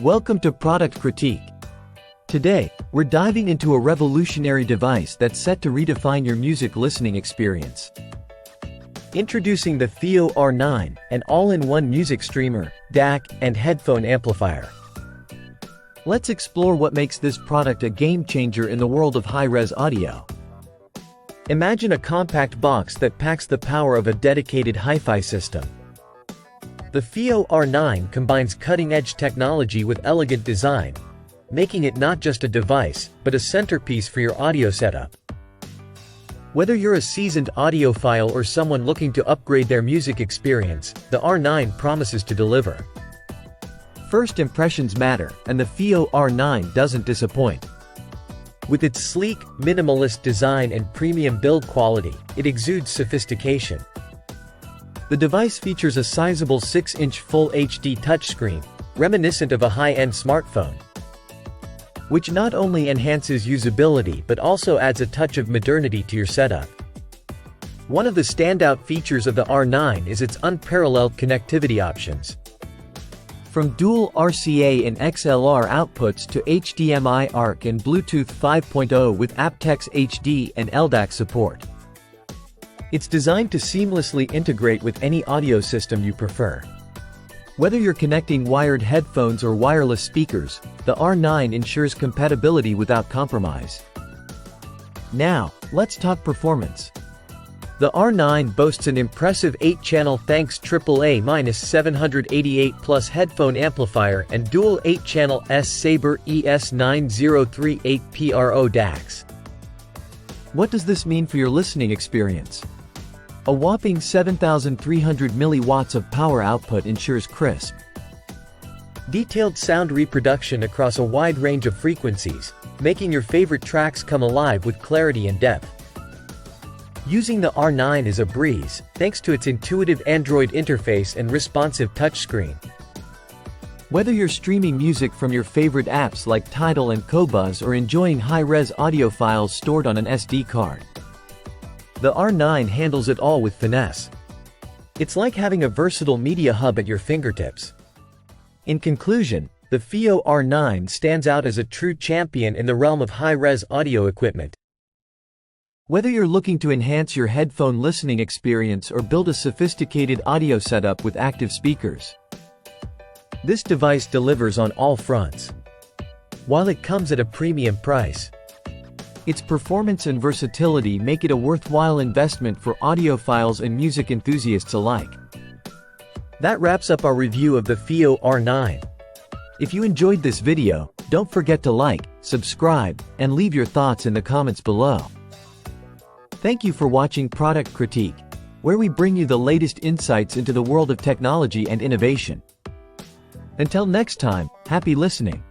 Welcome to Product Critique. Today, we're diving into a revolutionary device that's set to redefine your music listening experience. Introducing the Fiio R9, an all-in-one music streamer, DAC, and headphone amplifier. Let's explore what makes this product a game-changer in the world of high-res audio. Imagine a compact box that packs the power of a dedicated hi-fi system. The Fiio R9 combines cutting-edge technology with elegant design, making it not just a device, but a centerpiece for your audio setup. Whether you're a seasoned audiophile or someone looking to upgrade their music experience, the R9 promises to deliver. First impressions matter, and the Fiio R9 doesn't disappoint. With its sleek, minimalist design and premium build quality, it exudes sophistication. The device features a sizable 6-inch Full HD touchscreen, reminiscent of a high-end smartphone, which not only enhances usability but also adds a touch of modernity to your setup. One of the standout features of the R9 is its unparalleled connectivity options. From dual RCA and XLR outputs to HDMI ARC and Bluetooth 5.0 with aptX HD and LDAC support. It's designed to seamlessly integrate with any audio system you prefer. Whether you're connecting wired headphones or wireless speakers, the R9 ensures compatibility without compromise. Now, let's talk performance. The R9 boasts an impressive 8-channel Thanks AAA-788 Plus headphone amplifier and dual 8-channel S-Saber ES9038 PRO DACs. What does this mean for your listening experience? A whopping 7,300 milliwatts of power output ensures crisp, detailed sound reproduction across a wide range of frequencies, making your favorite tracks come alive with clarity and depth. Using the R9 is a breeze, thanks to its intuitive Android interface and responsive touchscreen. Whether you're streaming music from your favorite apps like Tidal and Qobuz or enjoying high-res audio files stored on an SD card, the R9 handles it all with finesse. It's like having a versatile media hub at your fingertips. In conclusion, the Fiio R9 stands out as a true champion in the realm of high-res audio equipment. Whether you're looking to enhance your headphone listening experience or build a sophisticated audio setup with active speakers, this device delivers on all fronts. While it comes at a premium price, its performance and versatility make it a worthwhile investment for audiophiles and music enthusiasts alike. That wraps up our review of the Fiio R9. If you enjoyed this video, don't forget to like, subscribe, and leave your thoughts in the comments below. Thank you for watching Product Critique, where we bring you the latest insights into the world of technology and innovation. Until next time, happy listening.